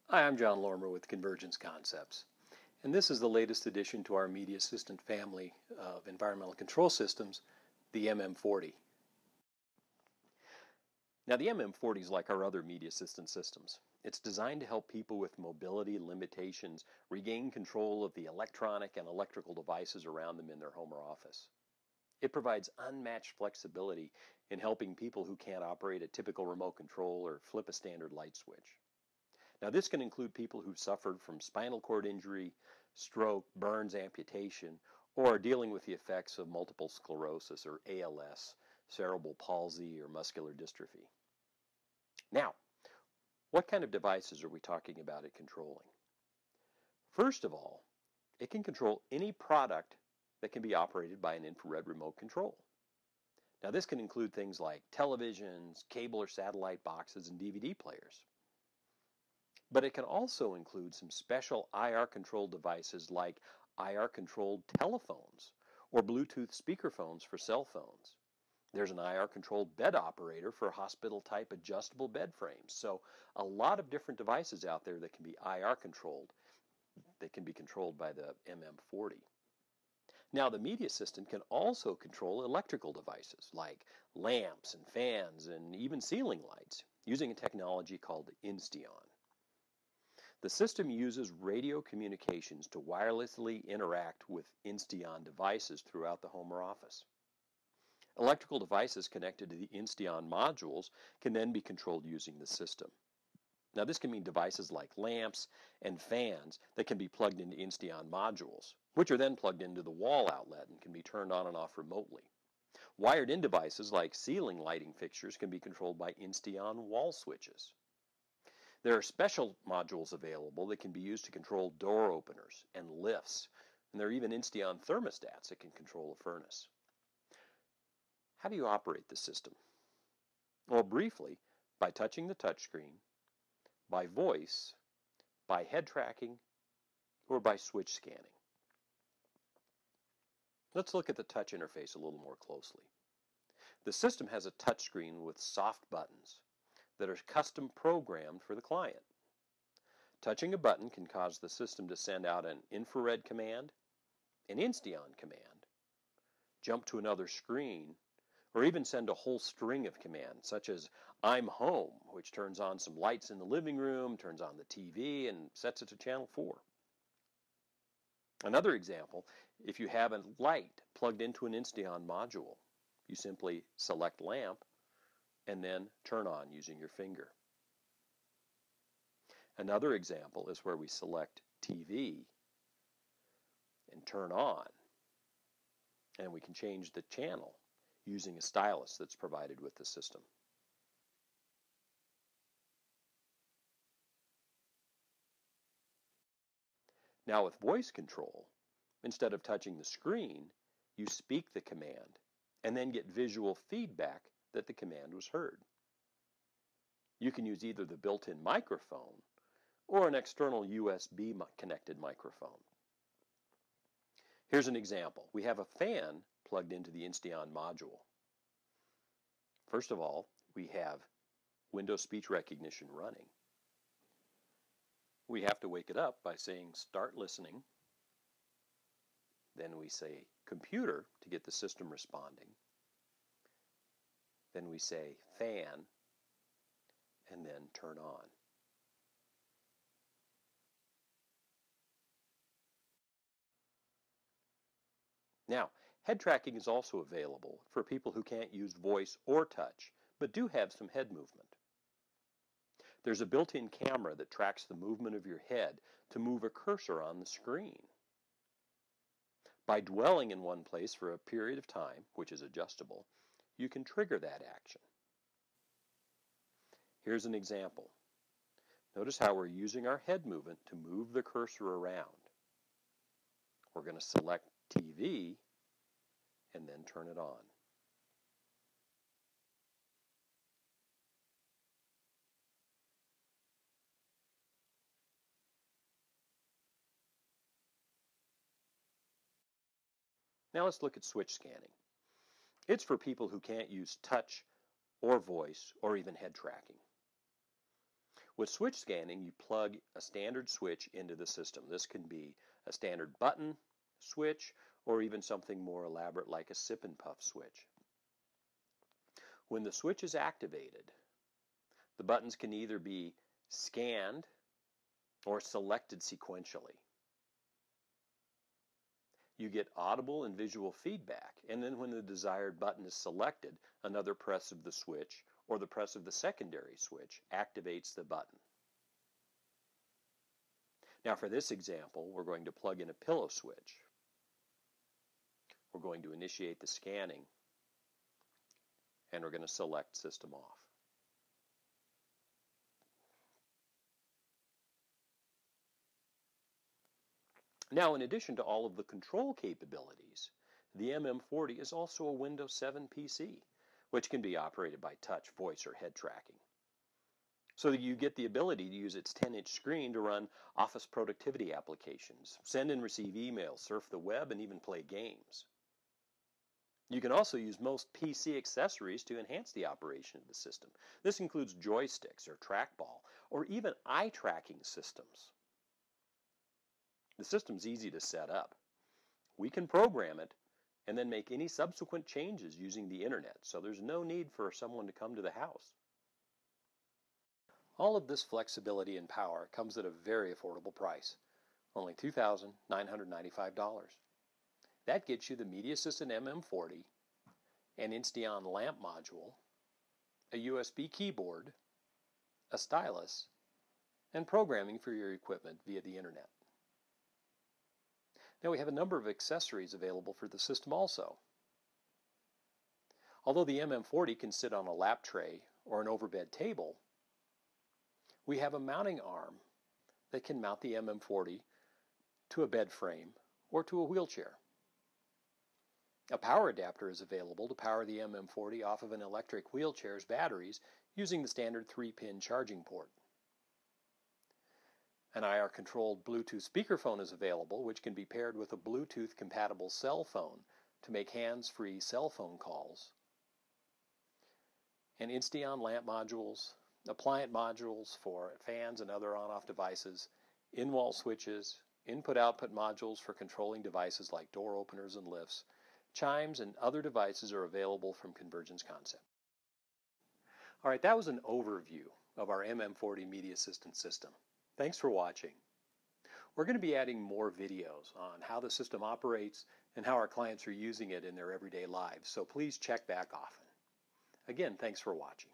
Hi, I'm John Lormer with Convergence Concepts, and this is the latest addition to our MEDIAssistant family of environmental control systems, the MM40. Now, the MM40 is like our other MEDIAssistant systems. It's designed to help people with mobility limitations regain control of the electronic and electrical devices around them in their home or office. It provides unmatched flexibility in helping people who can't operate a typical remote control or flip a standard light switch. Now, this can include people who've suffered from spinal cord injury, stroke, burns, amputation, or are dealing with the effects of multiple sclerosis or ALS, cerebral palsy, or muscular dystrophy. Now, what kind of devices are we talking about it controlling? First of all, it can control any product that can be operated by an infrared remote control. Now, this can include things like televisions, cable or satellite boxes, and DVD players. But it can also include some special IR-controlled devices like IR-controlled telephones or Bluetooth speakerphones for cell phones. There's an IR-controlled bed operator for hospital-type adjustable bed frames. So a lot of different devices out there that can be IR-controlled, that can be controlled by the MM40. Now, the MEDIAssistant can also control electrical devices like lamps and fans and even ceiling lights using a technology called Insteon. The system uses radio communications to wirelessly interact with Insteon devices throughout the home or office. Electrical devices connected to the Insteon modules can then be controlled using the system. Now, this can mean devices like lamps and fans that can be plugged into Insteon modules, which are then plugged into the wall outlet and can be turned on and off remotely. Wired-in devices like ceiling lighting fixtures can be controlled by Insteon wall switches. There are special modules available that can be used to control door openers and lifts, and there are even Insteon thermostats that can control a furnace. How do you operate the system? Well, briefly, by touching the touchscreen, by voice, by head tracking, or by switch scanning. Let's look at the touch interface a little more closely. The system has a touchscreen with soft buttons that are custom programmed for the client. Touching a button can cause the system to send out an infrared command, an Insteon command, jump to another screen, or even send a whole string of commands, such as I'm home, which turns on some lights in the living room, turns on the TV, and sets it to channel 4. Another example, if you have a light plugged into an Insteon module, you simply select lamp and then turn on using your finger. Another example is where we select TV and turn on, and we can change the channel using a stylus that's provided with the system. Now, with voice control, instead of touching the screen, you speak the command and then get visual feedback that the command was heard. You can use either the built-in microphone or an external USB connected microphone. Here's an example. We have a fan plugged into the Insteon module. First of all, we have Windows speech recognition running. We have to wake it up by saying start listening. Then we say computer to get the system responding. Then we say fan, and then turn on. Now, head tracking is also available for people who can't use voice or touch, but do have some head movement. There's a built-in camera that tracks the movement of your head to move a cursor on the screen. By dwelling in one place for a period of time, which is adjustable, you can trigger that action. Here's an example. Notice how we're using our head movement to move the cursor around. We're going to select TV and then turn it on. Now let's look at switch scanning. It's for people who can't use touch or voice or even head tracking. With switch scanning, you plug a standard switch into the system. This can be a standard button switch or even something more elaborate like a sip and puff switch. When the switch is activated, the buttons can either be scanned or selected sequentially. You get audible and visual feedback, and then when the desired button is selected, another press of the switch or the press of the secondary switch activates the button. Now for this example, we're going to plug in a pillow switch. We're going to initiate the scanning, and we're going to select System Off. Now, in addition to all of the control capabilities, the MM40 is also a Windows 7 PC, which can be operated by touch, voice, or head tracking. So that you get the ability to use its 10-inch screen to run office productivity applications, send and receive emails, surf the web, and even play games. You can also use most PC accessories to enhance the operation of the system. This includes joysticks or trackball, or even eye tracking systems. The system's easy to set up. We can program it and then make any subsequent changes using the internet, so there's no need for someone to come to the house. All of this flexibility and power comes at a very affordable price, only $2,995. That gets you the MEDIAssistant MM40, an Insteon lamp module, a USB keyboard, a stylus, and programming for your equipment via the internet. Now we have a number of accessories available for the system also. Although the MM40 can sit on a lap tray or an overbed table, we have a mounting arm that can mount the MM40 to a bed frame or to a wheelchair. A power adapter is available to power the MM40 off of an electric wheelchair's batteries using the standard 3-pin charging port. An IR-controlled Bluetooth speakerphone is available, which can be paired with a Bluetooth-compatible cell phone to make hands-free cell phone calls. And Insteon lamp modules, appliance modules for fans and other on-off devices, in-wall switches, input-output modules for controlling devices like door openers and lifts, chimes, and other devices are available from Convergence Concepts. All right, that was an overview of our MM40 MEDIAssistant system. Thanks for watching. We're going to be adding more videos on how the system operates and how our clients are using it in their everyday lives, so please check back often. Again, thanks for watching.